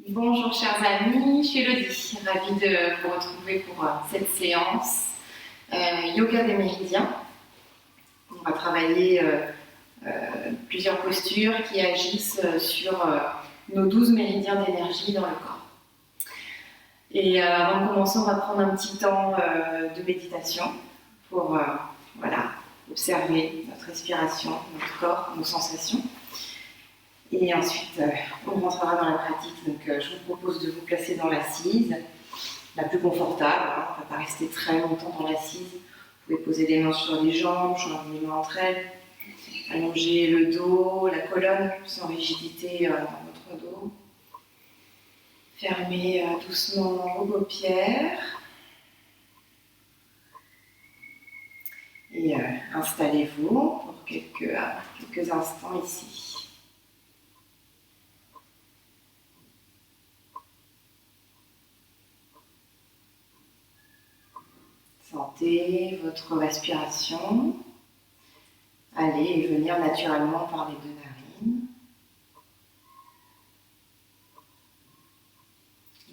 Bonjour chers amis, je suis Elodie, ravie de vous retrouver pour cette séance yoga des méridiens. On va travailler plusieurs postures qui agissent sur nos 12 méridiens d'énergie dans le corps. Et avant de commencer, on va prendre un petit temps de méditation pour observer notre respiration, notre corps, nos sensations. Et ensuite, on rentrera dans la pratique. Donc, je vous propose de vous placer dans l'assise, la plus confortable. On ne va pas rester très longtemps dans l'assise. Vous pouvez poser les mains sur les jambes, joindre les mains entre elles. Allonger le dos, la colonne, sans rigidité dans votre dos. Fermez doucement vos paupières. Et installez-vous pour quelques instants ici. Sentez votre respiration aller et venir naturellement par les deux narines.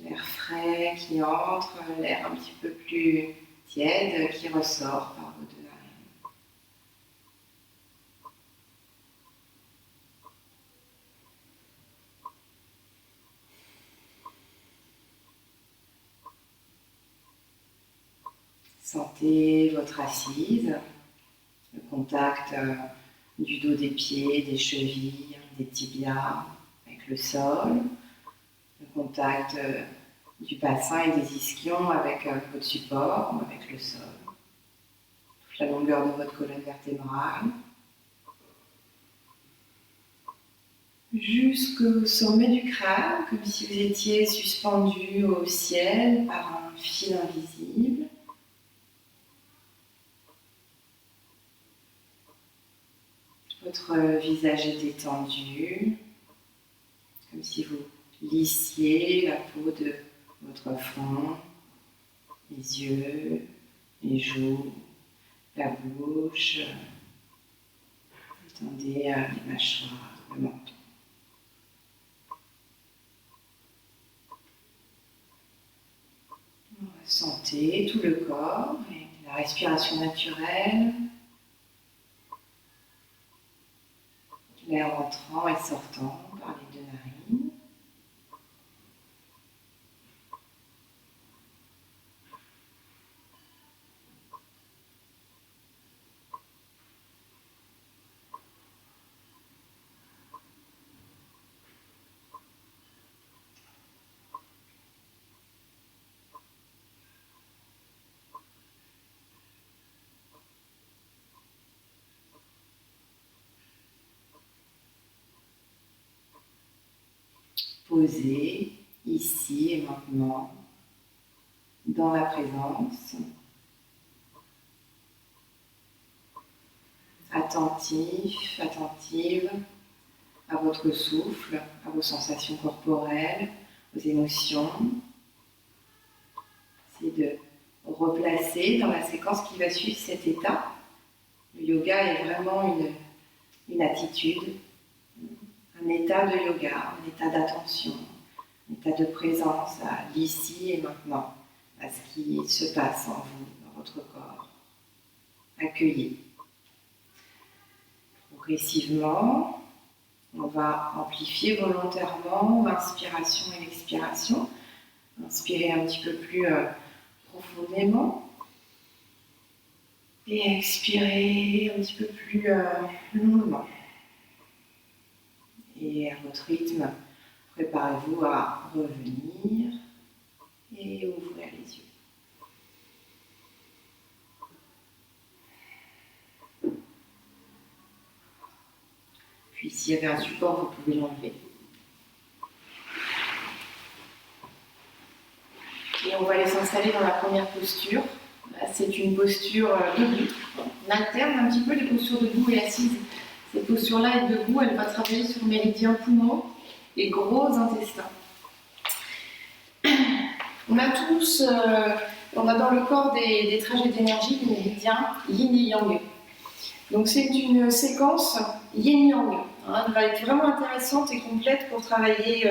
L'air frais qui entre, l'air un petit peu plus tiède qui ressort par vos deux narines. Sentez votre assise, le contact du dos des pieds, des chevilles, des tibias avec le sol, le contact du bassin et des ischions avec votre support ou avec le sol, toute la longueur de votre colonne vertébrale, jusqu'au sommet du crâne, comme si vous étiez suspendu au ciel par un fil invisible. Votre visage est détendu, comme si vous lissiez la peau de votre front, les yeux, les joues, la bouche. Détendez les mâchoires, le menton. Ressentez tout le corps et la respiration naturelle. L'air entrant et sortant par les deux narines. Posé ici et maintenant, dans la présence, attentif, attentive à votre souffle, à vos sensations corporelles, aux émotions. Essayez de replacer dans la séquence qui va suivre cet état. Le yoga est vraiment une attitude, un état de yoga, un état d'attention, un état de présence à l'ici et maintenant, à ce qui se passe en vous, dans votre corps. Accueillez. Progressivement, on va amplifier volontairement l'inspiration et l'expiration. Inspirez un petit peu plus profondément. Et expirez un petit peu plus longuement. Et à votre rythme, préparez-vous à revenir et ouvrir les yeux. Puis s'il y avait un support, vous pouvez l'enlever. Et on va aller s'installer dans la première posture. C'est une posture debout. On alterne un petit peu les postures debout et assises. Cette posture-là est debout, elle va travailler sur méridien poumon et gros intestin. On a tous, on a dans le corps des trajets d'énergie, des méridiens yin et yang. Donc c'est une séquence yin-yang. Hein, elle va être vraiment intéressante et complète pour travailler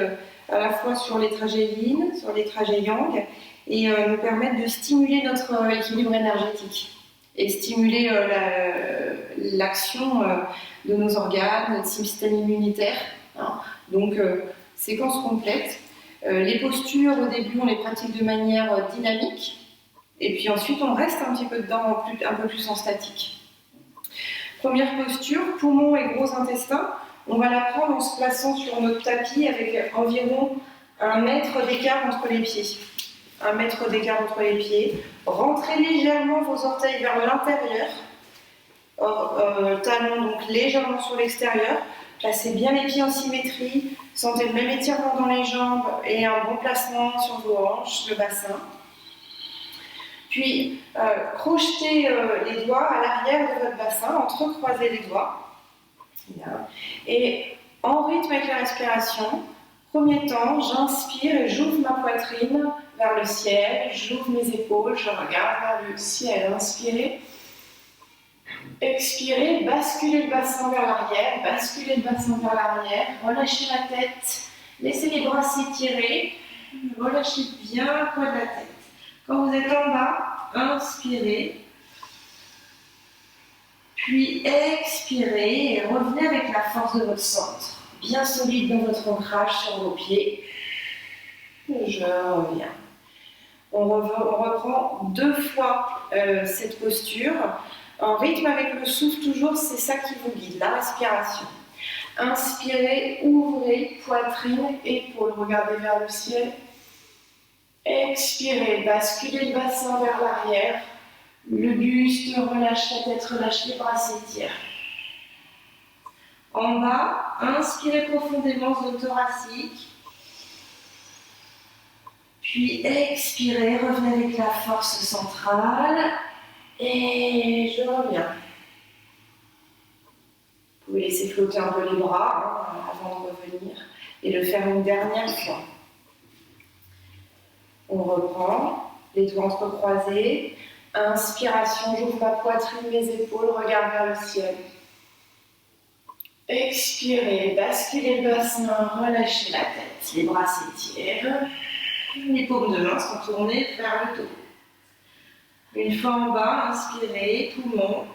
à la fois sur les trajets yin, sur les trajets yang, et nous permettre de stimuler notre équilibre énergétique et stimuler l'action de nos organes, notre système immunitaire. Hein. Donc, séquence complète. Les postures, au début, on les pratique de manière dynamique, et puis ensuite, on reste un petit peu dedans, un peu plus en statique. Première posture, poumon et gros intestin. On va la prendre en se plaçant sur notre tapis avec environ 1 mètre d'écart entre les pieds. 1 mètre d'écart entre les pieds. Rentrez légèrement vos orteils vers l'intérieur. Talons donc légèrement sur l'extérieur. Placez bien les pieds en symétrie. Sentez le même étirement dans les jambes et un bon placement sur vos hanches, le bassin. Puis, crochetez les doigts à l'arrière de votre bassin, entrecroisez les doigts. Bien. Et en rythme avec la respiration, premier temps, j'inspire et j'ouvre ma poitrine vers le ciel, j'ouvre mes épaules, je regarde vers le ciel. Inspirez. Expirez, basculez le bassin vers l'arrière, basculez le bassin vers l'arrière, relâchez la tête, laissez les bras s'étirer, relâchez bien le poids de la tête. Quand vous êtes en bas, inspirez, puis expirez et revenez avec la force de votre centre, bien solide dans votre ancrage sur vos pieds. Je reviens. On reprend 2 fois cette posture. En rythme avec le souffle, toujours, c'est ça qui vous guide, la respiration. Inspirez, ouvrez, poitrine, épaules, regardez vers le ciel. Expirez, basculez le bassin vers l'arrière. Le buste relâche, la tête relâche, les bras s'étirent. En bas, inspirez profondément, zone thoracique. Puis expirez, revenez avec la force centrale. Et je reviens. Vous pouvez laisser flotter un peu les bras avant de revenir et le faire une dernière fois. On reprend, les doigts entrecroisés. Inspiration, j'ouvre ma poitrine, mes épaules, regarde vers le ciel. Expirez, basculez le bassin, relâchez la tête, les bras s'étirent. Les paumes de main sont tournées vers le dos. Une fois en bas, inspirez, poumon.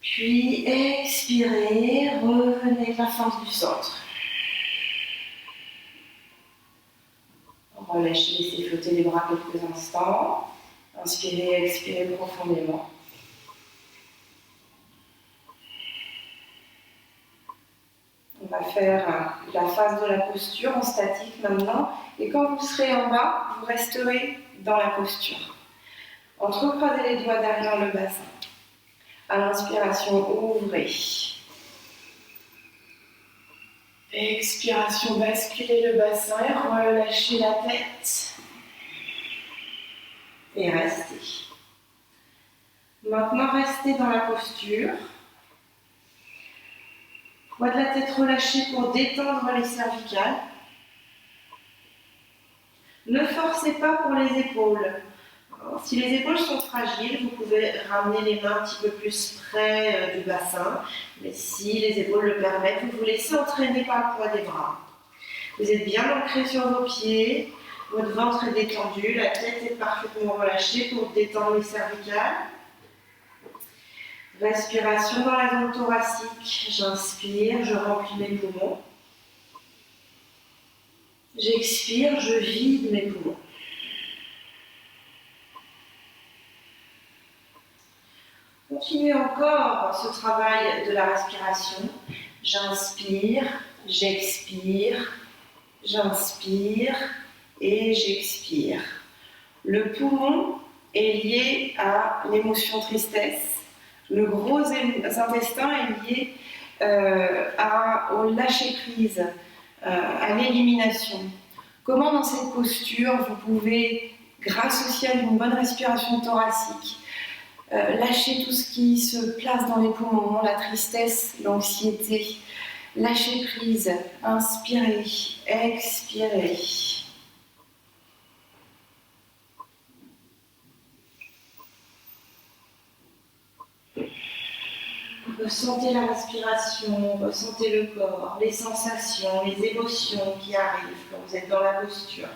Puis expirez, revenez avec la force du centre. Relâchez, laissez flotter les bras quelques instants. Inspirez, expirez profondément. On va faire la phase de la posture en statique maintenant. Et quand vous serez en bas, vous resterez dans la posture. Entrecroisez les doigts derrière le bassin. À l'inspiration, ouvrez. Expiration, basculez le bassin et relâchez la tête. Et restez. Maintenant, restez dans la posture. Poids de la tête relâché pour détendre les cervicales. Ne forcez pas pour les épaules. Si les épaules sont fragiles, vous pouvez ramener les mains un petit peu plus près du bassin. Mais si les épaules le permettent, vous vous laissez entraîner par le poids des bras. Vous êtes bien ancré sur vos pieds, votre ventre est détendu, la tête est parfaitement relâchée pour détendre les cervicales. Respiration dans la zone thoracique, j'inspire, je remplis mes poumons. J'expire, je vide mes poumons. Continuez encore ce travail de la respiration. J'inspire, j'expire, j'inspire et j'expire. Le poumon est lié à l'émotion tristesse. Le gros intestin est lié au lâcher-prise, à l'élimination. Comment dans cette posture, vous pouvez, grâce aussi à une bonne respiration thoracique, lâcher tout ce qui se place dans les poumons, la tristesse, l'anxiété. Lâcher prise, inspirez, expirez. Ressentez la respiration, ressentez le corps, les sensations, les émotions qui arrivent quand vous êtes dans la posture.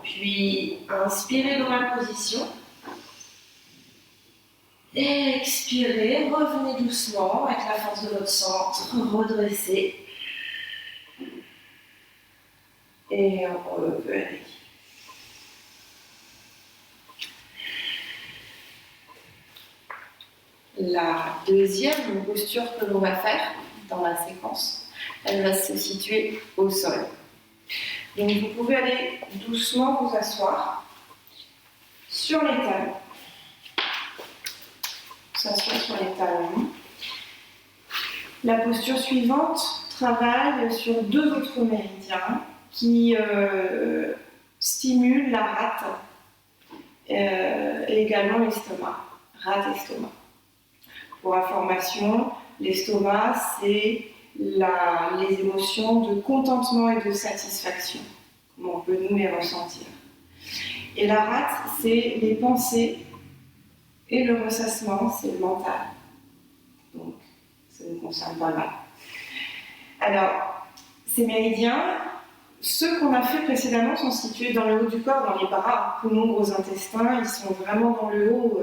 Puis, inspirez dans la position. Et expirez, revenez doucement avec la force de votre centre, redressez. Et revenez. La deuxième posture que l'on va faire dans la séquence, elle va se situer au sol. Donc vous pouvez aller doucement vous asseoir sur les talons. S'asseoir sur les talons. La posture suivante travaille sur deux autres méridiens qui stimulent la rate et également l'estomac. Rate-estomac. Pour information, l'estomac, c'est les émotions de contentement et de satisfaction, comme on peut nous les ressentir. Et la rate, c'est les pensées et le ressassement, c'est le mental. Donc, ça nous concerne pas mal. Alors, ces méridiens, ceux qu'on a fait précédemment sont situés dans le haut du corps, dans les bras, poumons, gros intestins. Ils sont vraiment dans le haut,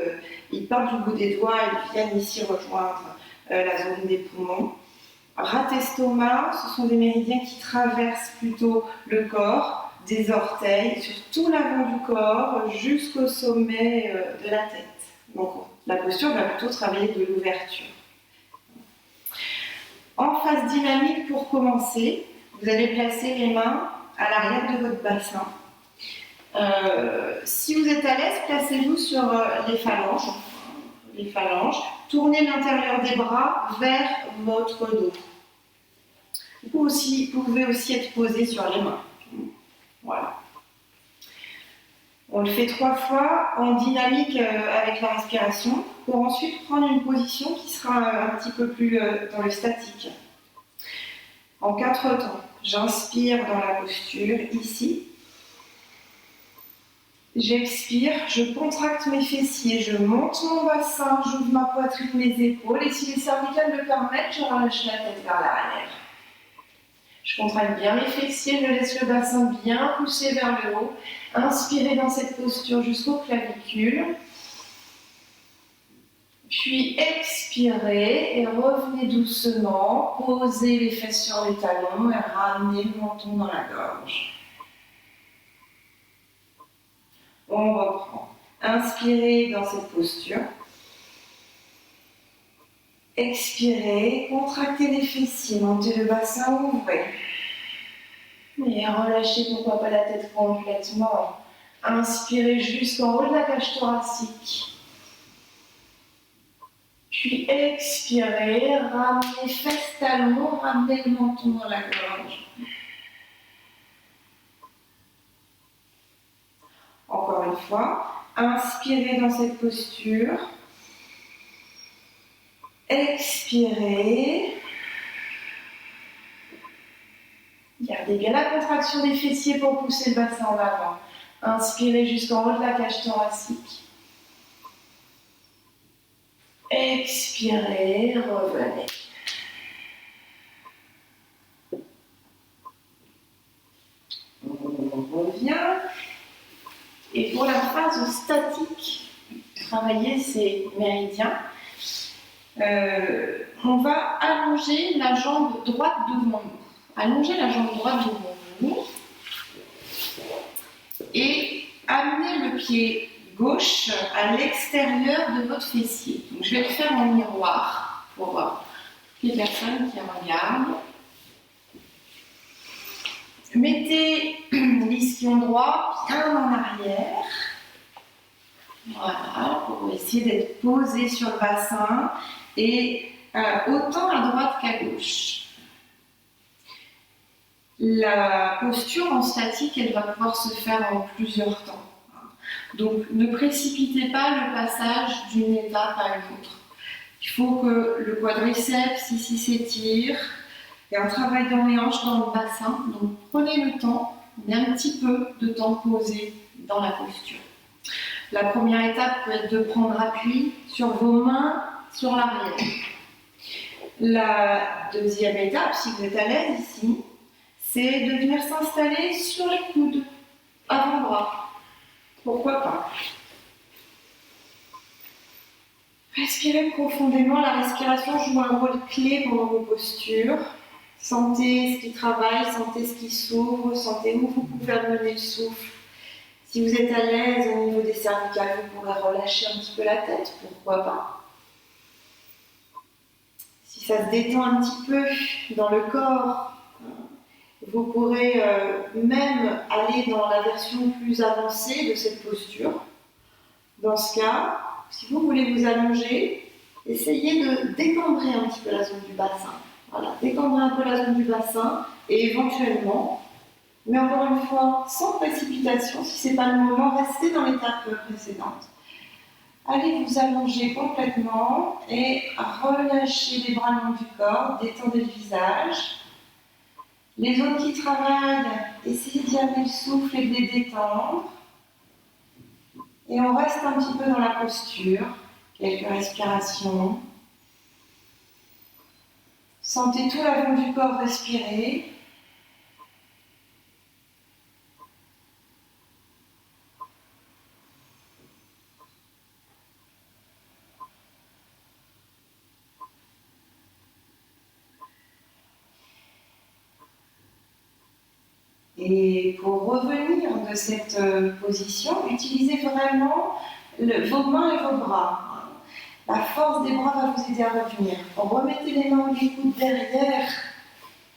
ils partent du bout des doigts et viennent ici rejoindre la zone des poumons. Rate-estomac, ce sont des méridiens qui traversent plutôt le corps, des orteils, sur tout l'avant du corps, jusqu'au sommet de la tête. Donc la posture va plutôt travailler de l'ouverture. En phase dynamique, pour commencer, vous allez placer les mains à l'arrière de votre bassin. Si vous êtes à l'aise, placez-vous sur les phalanges. Tournez l'intérieur des bras vers votre dos. Vous pouvez aussi être posé sur les mains. Voilà. On le fait 3 fois en dynamique avec la respiration pour ensuite prendre une position qui sera un petit peu plus dans le statique. En 4 temps. J'inspire dans la posture ici. J'expire, je contracte mes fessiers, je monte mon bassin, j'ouvre ma poitrine, mes épaules et si les cervicales le permettent, je relâche la tête vers l'arrière. Je contracte bien mes fessiers, je laisse le bassin bien pousser vers le haut. Inspirez dans cette posture jusqu'aux clavicules. Puis expirez et revenez doucement, posez les fesses sur les talons et ramenez le menton dans la gorge. On reprend. Inspirez dans cette posture. Expirez, contractez les fessiers, montez le bassin, ouvrez. Et relâchez pourquoi pas la tête complètement. Inspirez jusqu'en haut de la cage thoracique. Puis expirez, ramenez fesses talons, ramenez le menton dans la gorge. Encore une fois, inspirez dans cette posture. Expirez. Gardez bien la contraction des fessiers pour pousser le bassin en avant. Inspirez jusqu'en haut de la cage thoracique. Expirez, revenez. On revient. Et pour la phase statique, travailler ces méridiens, on va allonger la jambe droite devant nous. Allongez la jambe droite devant vous et amenez le pied gauche à l'extérieur de votre fessier. Donc, je vais le faire en miroir pour les personnes qui regardent. Mettez l'ischion droit bien en arrière. Voilà, pour essayer d'être posé sur le bassin et autant à droite qu'à gauche. La posture en statique, elle va pouvoir se faire en plusieurs temps. Donc, ne précipitez pas le passage d'une étape à une autre. Il faut que le quadriceps ici s'étire. Il y a un travail dans les hanches, dans le bassin. Donc, prenez le temps, mais un petit peu de temps posé dans la posture. La première étape peut être de prendre appui sur vos mains sur l'arrière. La deuxième étape, si vous êtes à l'aise ici, c'est de venir s'installer sur les coudes, avant-bras. Pourquoi pas? Respirez profondément. La respiration joue un rôle clé pendant vos postures. Sentez ce qui travaille, sentez ce qui s'ouvre, sentez où vous pouvez amener le souffle. Si vous êtes à l'aise au niveau des cervicales, vous pourrez relâcher un petit peu la tête, pourquoi pas. Si ça se détend un petit peu dans le corps, vous pourrez même aller dans la version plus avancée de cette posture. Dans ce cas, si vous voulez vous allonger, essayez de décambrer un petit peu la zone du bassin. Voilà, décambrer un peu la zone du bassin et éventuellement, mais encore une fois, sans précipitation, si ce n'est pas le moment, restez dans l'étape précédente. Allez vous allonger complètement et relâchez les bras le long du corps, détendez le visage. Les zones qui travaillent, essayez d'y amener le souffle et de les détendre. Et on reste un petit peu dans la posture, quelques respirations. Sentez tout l'avant du corps respirer. Et pour revenir de cette position, utilisez vraiment vos mains et vos bras. La force des bras va vous aider à revenir. Remettez les mains ou les coudes derrière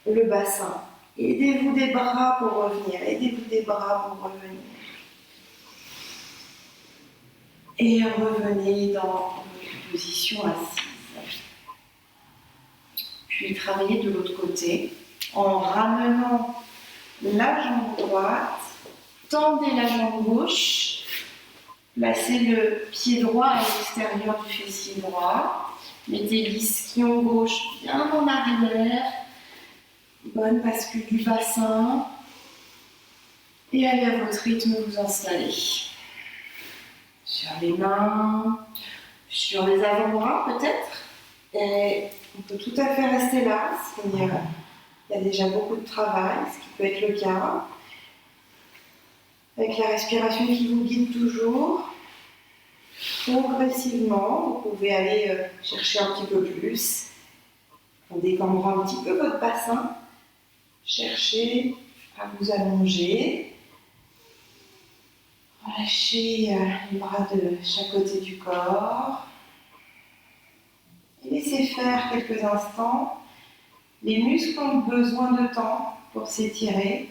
le bassin. Aidez-vous des bras pour revenir. Aidez-vous des bras pour revenir. Et revenez dans une position assise. Puis travaillez de l'autre côté en ramenant la jambe droite, tendez la jambe gauche, placez le pied droit à l'extérieur du fessier droit, mettez l'ischio gauche bien en arrière, bonne bascule du bassin, et allez à votre rythme vous installer. Sur les mains, sur les avant-bras peut-être, et on peut tout à fait rester là, il y a déjà beaucoup de travail, ce qui peut être le cas. Avec la respiration qui vous guide toujours, progressivement, vous pouvez aller chercher un petit peu plus. En décambrant un petit peu votre bassin, cherchez à vous allonger. Relâchez les bras de chaque côté du corps. Et laissez faire quelques instants. Les muscles ont besoin de temps pour s'étirer.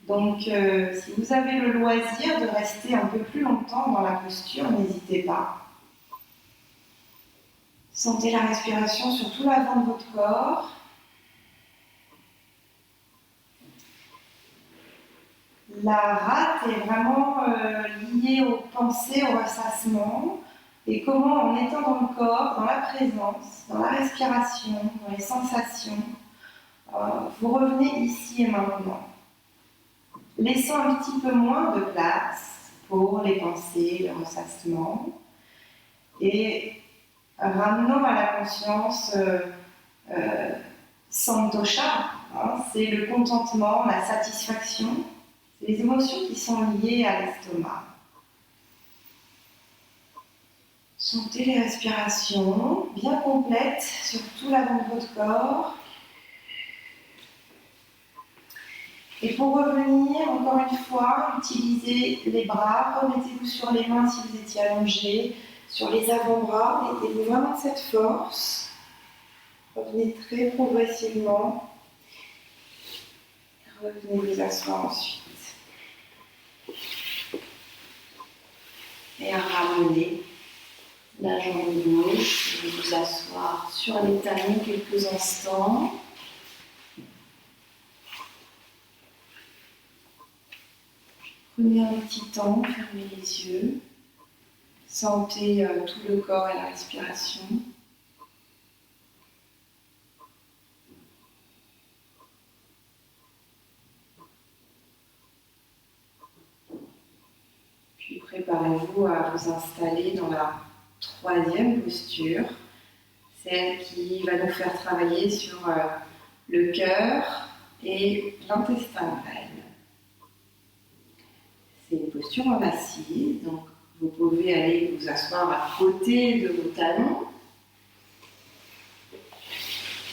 Donc, si vous avez le loisir de rester un peu plus longtemps dans la posture, n'hésitez pas. Sentez la respiration sur tout l'avant de votre corps. La rate est vraiment liée aux pensées, au ressassement. Et comment, en étant dans le corps, dans la présence, dans la respiration, dans les sensations, vous revenez ici et maintenant. Laissant un petit peu moins de place pour les pensées, le ressassement, et ramenant à la conscience santosha, c'est le contentement, la satisfaction, c'est les émotions qui sont liées à l'estomac. Sentez les respirations bien complètes sur tout l'avant de votre corps. Et pour revenir, encore une fois, utilisez les bras, remettez-vous sur les mains si vous étiez allongé, sur les avant-bras, mettez-vous vraiment cette force. Revenez très progressivement. Revenez vous asseoir ensuite. Et ramenez la jambe gauche, vous asseoir sur les talons quelques instants. Prenez un petit temps, fermez les yeux, sentez tout le corps et la respiration. Puis préparez-vous à vous installer dans la troisième posture, celle qui va nous faire travailler sur le cœur et l'intestin grêle. C'est une posture en assise, donc vous pouvez aller vous asseoir à côté de vos talons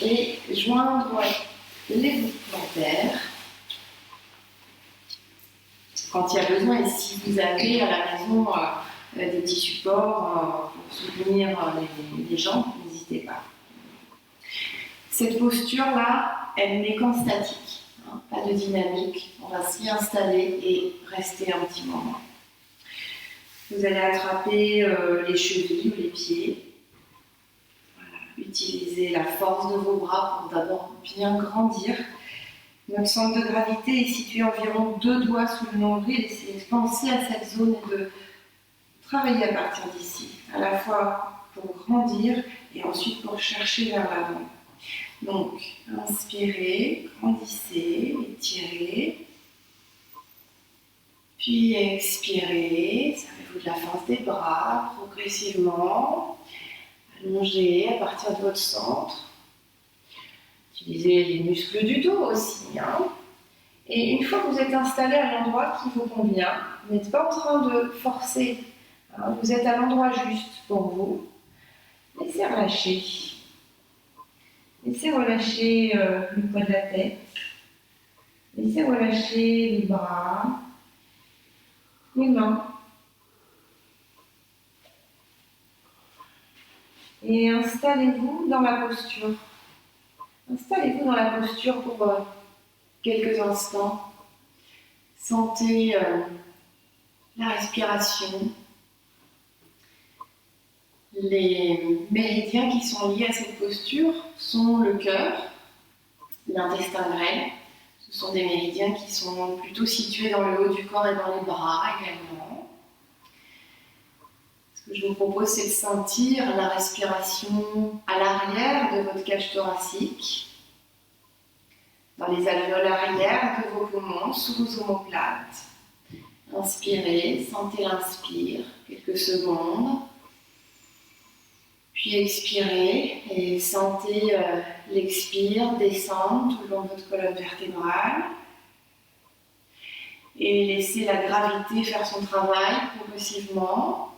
et joindre les voûtes plantaires. Quand il y a besoin, et si vous avez à la maison des petits supports pour soutenir les jambes, n'hésitez pas. Cette posture-là, elle n'est qu'en statique, hein, pas de dynamique. On va s'y installer et rester un petit moment. Vous allez attraper les chevilles ou les pieds. Voilà. Utilisez la force de vos bras pour d'abord bien grandir. Notre centre de gravité est situé environ 2 doigts sous le nombril. Essayez de penser à cette zone et de travailler à partir d'ici, à la fois pour grandir et ensuite pour chercher vers l'avant. Donc, inspirez, grandissez, étirez, puis expirez, servez-vous de la force des bras, progressivement, allongez à partir de votre centre. Utilisez les muscles du dos aussi. Hein. Et une fois que vous êtes installé à l'endroit qui vous convient, vous n'êtes pas en train de forcer, hein, vous êtes à l'endroit juste pour vous, laissez relâcher. Laissez relâcher le poids de la tête. Laissez relâcher les bras, les mains. Et installez-vous dans la posture. Installez-vous dans la posture pour quelques instants. Sentez la respiration. Les méridiens qui sont liés à cette posture sont le cœur, l'intestin grêle. Ce sont des méridiens qui sont plutôt situés dans le haut du corps et dans les bras également. Ce que je vous propose, c'est de sentir la respiration à l'arrière de votre cage thoracique, dans les alvéoles arrière de vos poumons, sous vos omoplates. Inspirez, sentez l'inspire, quelques secondes. Puis expirez et sentez l'expire descendre tout le long de votre colonne vertébrale. Et laissez la gravité faire son travail progressivement.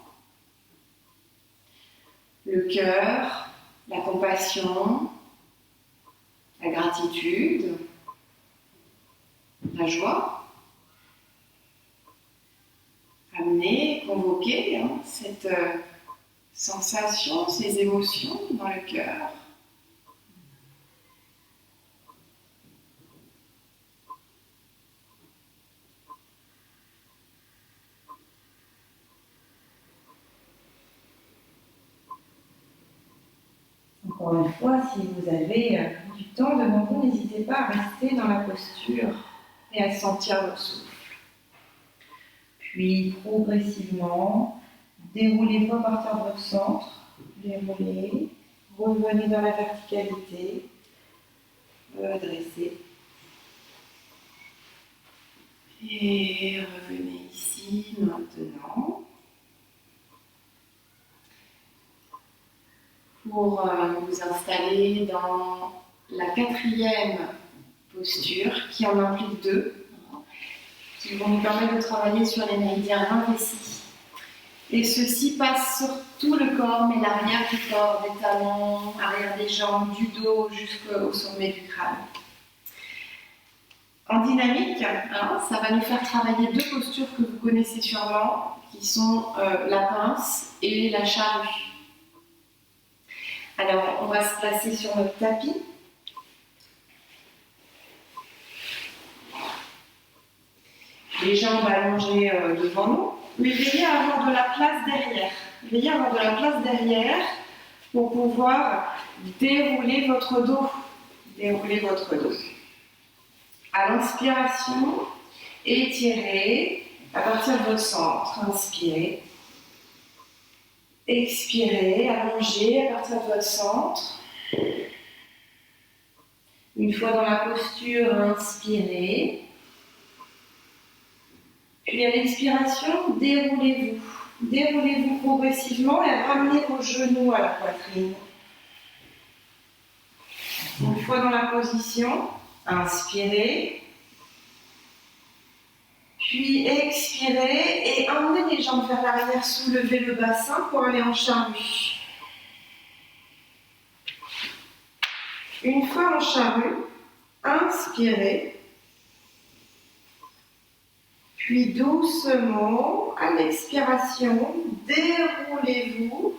Le cœur, la compassion, la gratitude, la joie. Amenez, convoquez cette sensation, ces émotions dans le cœur. Encore une fois, si vous avez du temps devant vous, n'hésitez pas à rester dans la posture et à sentir votre souffle. Puis, progressivement, déroulez-vous à partir de votre centre, déroulez, revenez dans la verticalité, redressez. Et revenez ici maintenant. Pour vous installer dans la 4e posture, qui en implique 2, qui vont nous permettre de travailler sur les méridiens indécis. Et ceci passe sur tout le corps, mais l'arrière du corps, des talons, arrière des jambes, du dos jusqu'au sommet du crâne. En dynamique, ça va nous faire travailler 2 postures que vous connaissez sûrement, qui sont la pince et la charrue. Alors, on va se placer sur notre tapis. Les jambes allongées devant nous. Mais veillez à avoir de la place derrière. Veillez à avoir de la place derrière pour pouvoir dérouler votre dos. Dérouler votre dos. À l'inspiration, étirez à partir de votre centre. Inspirez. Expirez, allongez à partir de votre centre. Une fois dans la posture, inspirez. Puis à l'expiration, déroulez-vous. Déroulez-vous progressivement et ramenez vos genoux à la poitrine. Une fois dans la position, inspirez. Puis expirez et emmenez les jambes vers l'arrière, soulevez le bassin pour aller en charrue. Une fois en charrue, inspirez. Puis doucement, à l'expiration, déroulez-vous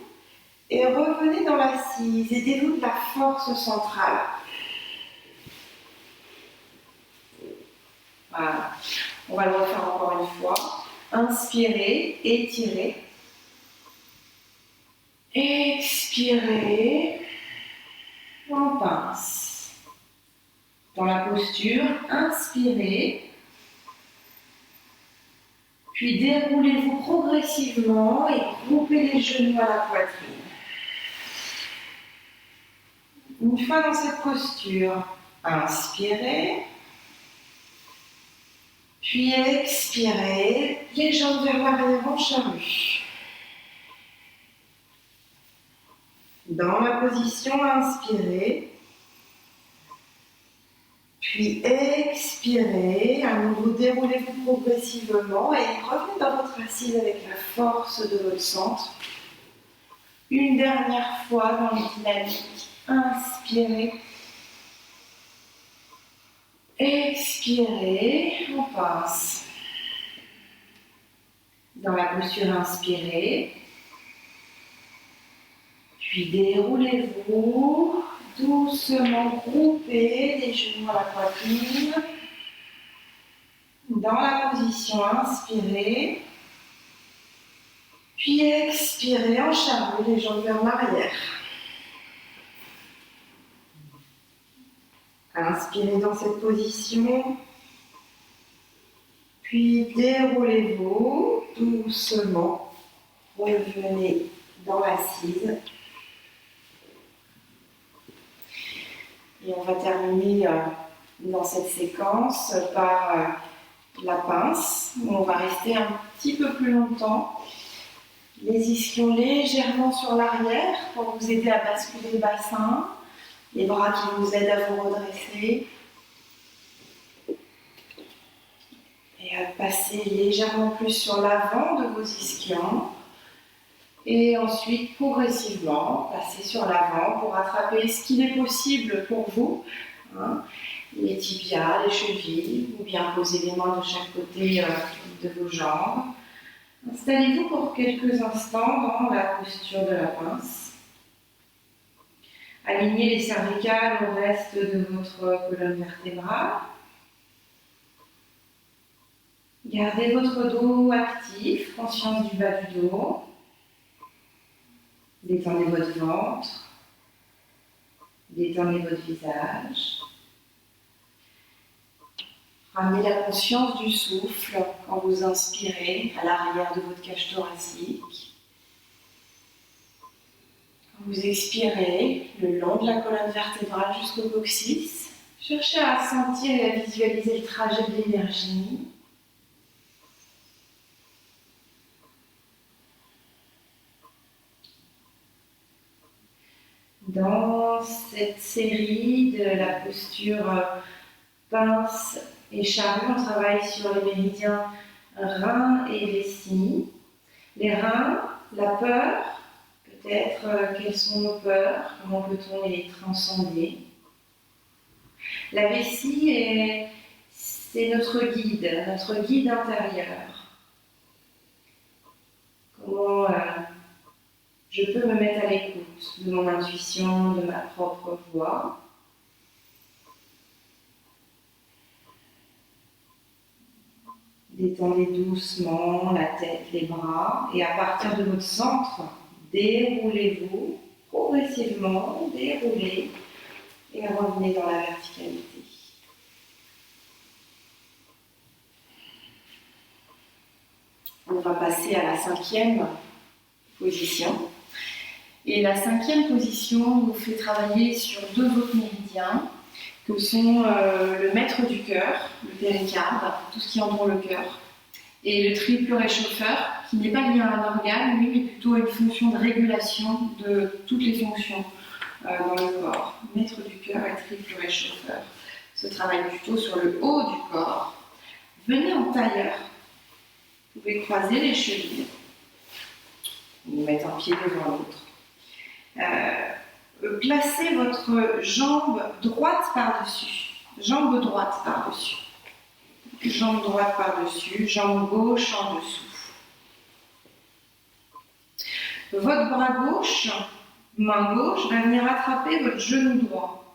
et revenez dans l'assise. Aidez-vous de la force centrale. Voilà. On va le refaire encore une fois. Inspirez, étirez. Expirez. On pince. Dans la posture, inspirez. Puis déroulez-vous progressivement et groupez les genoux à la poitrine. Une fois dans cette posture, inspirez. Puis expirez, les jambes vers l'arrière en charrue. Dans la position, inspirez. Puis expirez, à nouveau déroulez-vous progressivement et revenez dans votre assise avec la force de votre centre. Une dernière fois dans les dynamiques, inspirez. Expirez, on passe. Dans la posture, inspirez. Puis déroulez-vous. Doucement groupez les genoux à la poitrine. Dans la position, inspirez. Puis expirez en charrue, les jambes vers l'arrière. Inspirez dans cette position. Puis déroulez-vous doucement. Revenez dans l'assise. Et on va terminer dans cette séquence par la pince. On va rester un petit peu plus longtemps. Les ischions légèrement sur l'arrière pour vous aider à basculer le bassin. Les bras qui vous aident à vous redresser. Et à passer légèrement plus sur l'avant de vos ischions. Et ensuite, progressivement, passer sur l'avant pour attraper ce qu'il est possible pour vous. Les tibias, les chevilles, ou bien poser les mains de chaque côté de vos jambes. Installez-vous pour quelques instants dans la posture de la pince. Alignez les cervicales au reste de votre colonne vertébrale. Gardez votre dos actif, conscience du bas du dos. Détendez votre ventre. Détendez votre visage. Ramenez la conscience du souffle quand vous inspirez à l'arrière de votre cage thoracique. Quand vous expirez le long de la colonne vertébrale jusqu'au coccyx, cherchez à sentir et à visualiser le trajet de l'énergie. Dans cette série de la posture pince et charrue, on travaille sur les méridiens reins et vessie. Les reins, la peur, peut-être quelles sont nos peurs, comment peut-on les transcender. La vessie, c'est notre guide intérieur. Comment je peux me mettre à l'écoute de mon intuition, de ma propre voix. Détendez doucement la tête, les bras, et à partir de votre centre, déroulez-vous progressivement, déroulez, et revenez dans la verticalité. On va passer à la 5e position. Et la 5e position nous fait travailler sur 2 autres méridiens, que sont le maître du cœur, le péricarde, tout ce qui entoure le cœur, et le triple réchauffeur, qui n'est pas lié à un organe, lui, mais plutôt à une fonction de régulation de toutes les fonctions dans le corps. Maître du cœur et triple réchauffeur. Ce travail plutôt sur le haut du corps. Venez en tailleur. Vous pouvez croiser les chevilles. Vous mettez un pied devant l'autre. Placez votre jambe droite par-dessus. Jambe droite par-dessus. Jambe droite par-dessus. Jambe gauche en dessous. Votre bras gauche, main gauche, va venir attraper votre genou droit.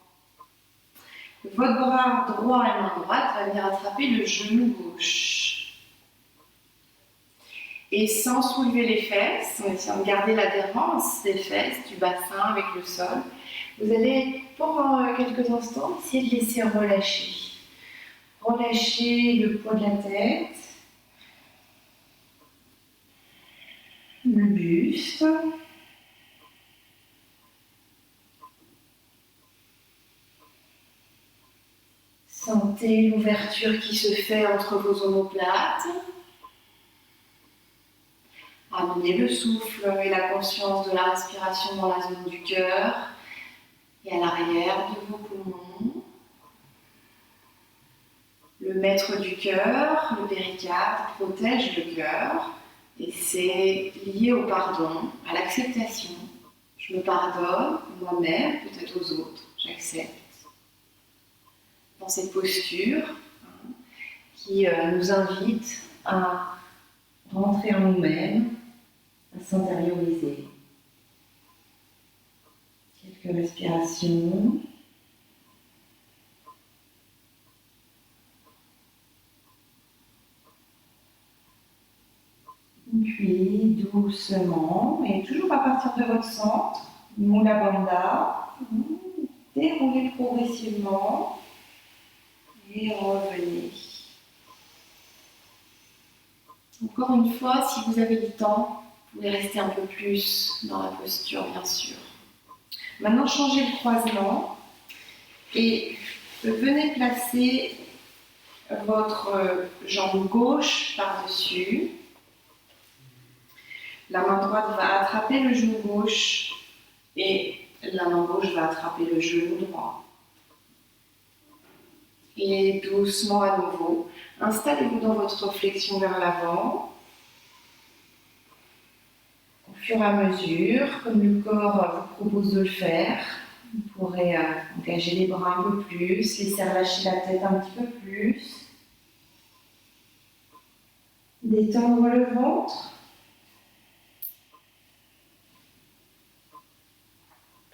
Votre bras droit et main droite va venir attraper le genou gauche. Et sans soulever les fesses, on essaie de garder l'adhérence des fesses, du bassin avec le sol. Vous allez, pendant quelques instants, essayer de laisser relâcher. Relâcher le poids de la tête, le buste. Sentez l'ouverture qui se fait entre vos omoplates. Amenez le souffle et la conscience de la respiration dans la zone du cœur et à l'arrière de vos poumons. Le maître du cœur, le péricarde, protège le cœur et c'est lié au pardon, à l'acceptation. Je me pardonne, moi-même, peut-être aux autres, j'accepte. Dans cette posture qui nous invite à rentrer en nous-mêmes, à s'intérioriser. Quelques respirations. Puis doucement, et toujours à partir de votre centre, Mula Bandha, déroulez progressivement et revenez. Encore une fois, si vous avez du temps, vous pouvez rester un peu plus dans la posture, bien sûr. Maintenant, changez le croisement et venez placer votre jambe gauche par-dessus. La main droite va attraper le genou gauche et la main gauche va attraper le genou droit. Et doucement à nouveau, installez-vous dans votre flexion vers l'avant. Au fur et à mesure, comme le corps vous propose de le faire, vous pourrez engager les bras un peu plus, laisser relâcher la tête un petit peu plus. Détendre le ventre.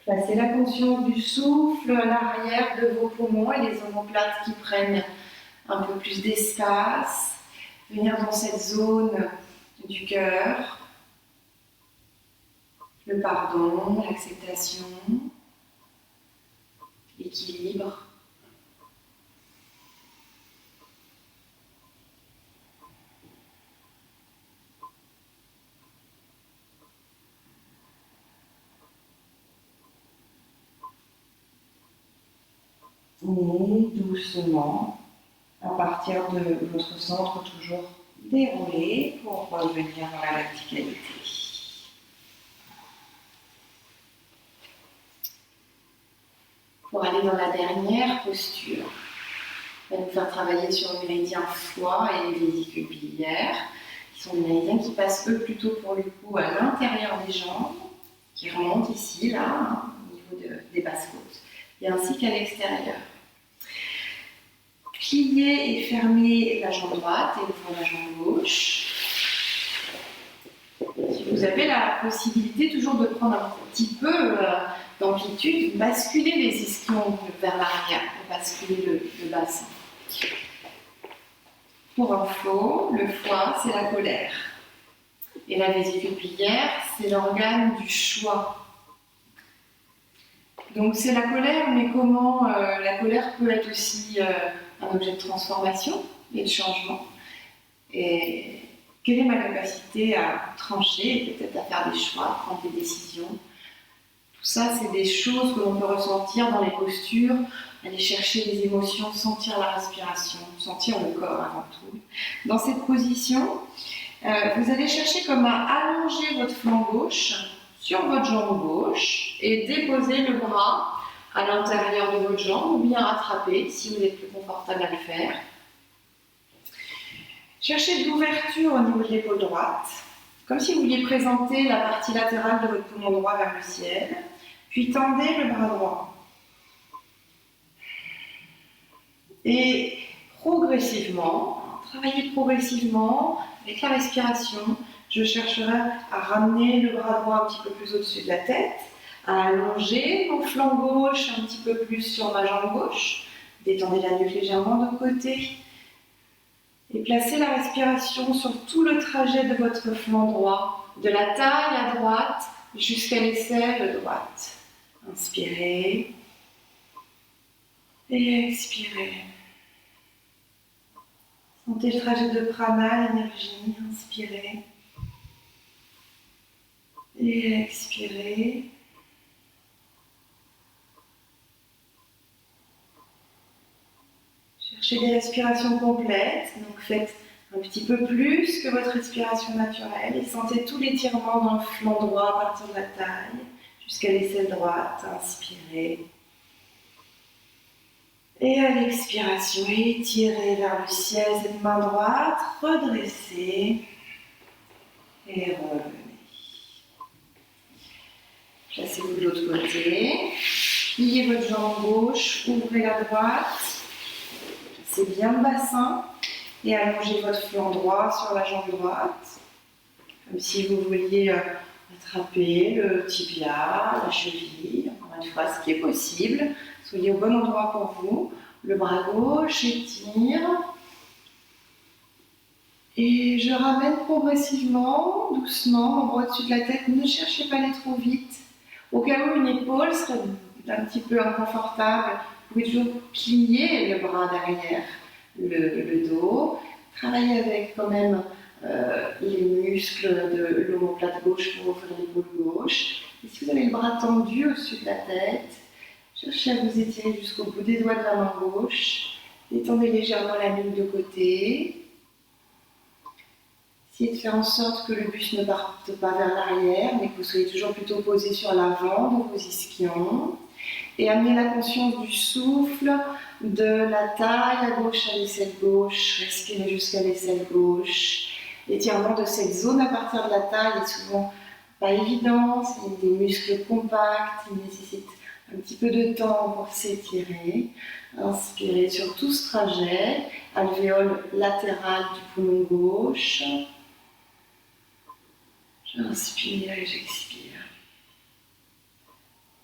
Placez la conscience du souffle à l'arrière de vos poumons et les omoplates qui prennent un peu plus d'espace. Venir dans cette zone du cœur. Le pardon, l'acceptation, l'équilibre. Et doucement, à partir de votre centre, toujours dérouler pour revenir dans la verticalité. Pour aller dans la dernière posture, on va nous faire travailler sur le méridien foie et les vésicules biliaires, qui sont des méridiens qui passent eux plutôt pour le coup à l'intérieur des jambes, qui remontent ici, là, au niveau des basses côtes, et ainsi qu'à l'extérieur. Pliez et fermez la jambe droite et ouvrez la jambe gauche. Si vous avez la possibilité toujours de prendre un petit peu d'amplitude, basculez les ischions vers l'arrière pour basculer le bassin. Pour info, le foie, c'est la colère. Et la vésicule biliaire, c'est l'organe du choix. Donc c'est la colère, mais comment la colère peut être aussi un objet de transformation et de changement. Et quelle est ma capacité à trancher et peut-être à faire des choix, à prendre des décisions. Tout ça, c'est des choses que l'on peut ressentir dans les postures, aller chercher les émotions, sentir la respiration, sentir le corps avant tout. Dans cette position, vous allez chercher comme à allonger votre flanc gauche sur votre jambe gauche et déposez le bras à l'intérieur de votre jambe ou bien attraper si vous êtes plus confortable à le faire. Cherchez de l'ouverture au niveau de l'épaule droite, comme si vous vouliez présenter la partie latérale de votre poumon droit vers le ciel, puis tendez le bras droit. Et progressivement, travaillez progressivement avec la respiration. Je chercherai à ramener le bras droit un petit peu plus au-dessus de la tête, à allonger mon flanc gauche un petit peu plus sur ma jambe gauche. Détendez la nuque légèrement de côté. Et placez la respiration sur tout le trajet de votre flanc droit, de la taille à droite jusqu'à l'aisselle droite. Inspirez et expirez. Sentez le trajet de prana, l'énergie. Inspirez et expirez. Cherchez des respirations complètes, donc faites un petit peu plus que votre respiration naturelle et sentez tout l'étirement dans le flanc droit à partir de la taille jusqu'à l'aisselle droite. Inspirez. Et à l'expiration, étirez vers le ciel cette main droite, redressez et revenez. Placez-vous de l'autre côté, pliez votre jambe gauche, ouvrez la droite. C'est bien le bassin et allongez votre flanc droit sur la jambe droite, comme si vous vouliez attraper le tibia, la cheville, encore une fois, ce qui est possible. Soyez au bon endroit pour vous. Le bras gauche étire. Et je ramène progressivement, doucement, mon bras au-dessus de la tête. Ne cherchez pas à aller trop vite. Au cas où une épaule serait un petit peu inconfortable, vous pouvez toujours plier le bras derrière le dos. Travaillez avec quand même les muscles de l'omoplate gauche pour ouvrir l'épaule gauche. Et si vous avez le bras tendu au-dessus de la tête, cherchez à vous étirer jusqu'au bout des doigts de la main gauche. Détendez légèrement la nuque de côté. Essayez de faire en sorte que le buste ne parte pas vers l'arrière, mais que vous soyez toujours plutôt posé sur l'avant de vos ischions. Et amenez la conscience du souffle, de la taille à gauche à l'aisselle gauche. Respirez jusqu'à l'aisselle gauche. L'étirement de cette zone à partir de la taille est souvent pas évident, c'est des muscles compacts, il nécessite un petit peu de temps pour s'étirer. Inspirez sur tout ce trajet, alvéole latérale du poumon gauche. J'inspire et j'expire.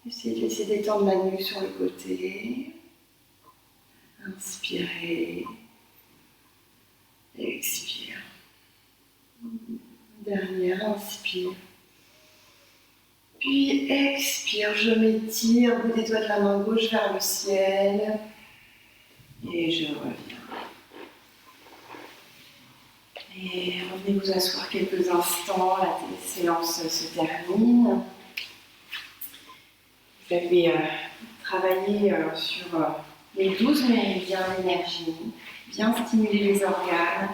Essayez de laisser détendre la nuque sur le côté. Inspirez. Et expire. Dernière, inspire. Puis expire, je m'étire, bout des doigts de la main gauche vers le ciel. Et je reviens. Et revenez vous asseoir quelques instants, la séance se termine. Vous avez travaillé sur les 12 méridiens d'énergie, bien stimuler les organes.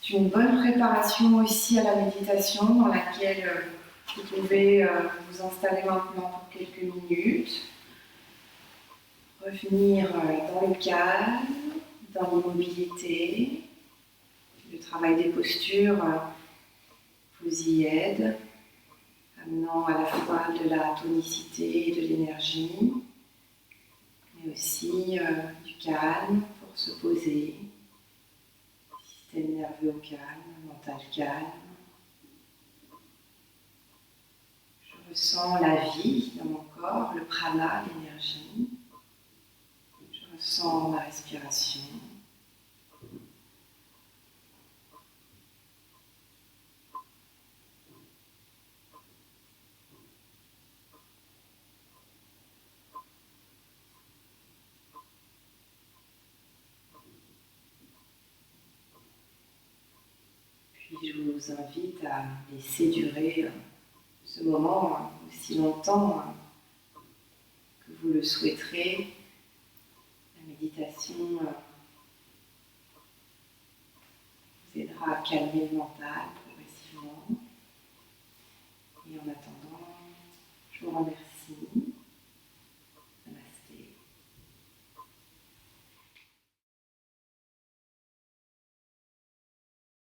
C'est une bonne préparation aussi à la méditation dans laquelle vous pouvez vous installer maintenant pour quelques minutes. Revenir dans le calme, dans l'immobilité. Le travail des postures vous y aide, amenant à la fois de la tonicité et de l'énergie, mais aussi du calme pour se poser, système nerveux au calme, mental calme. Je ressens la vie dans mon corps, le prana, l'énergie. Je ressens ma respiration. Puis je vous invite à laisser durer ce moment aussi longtemps que vous le souhaiterez. La méditation vous aidera à calmer le mental progressivement. Et en attendant, vous remercie.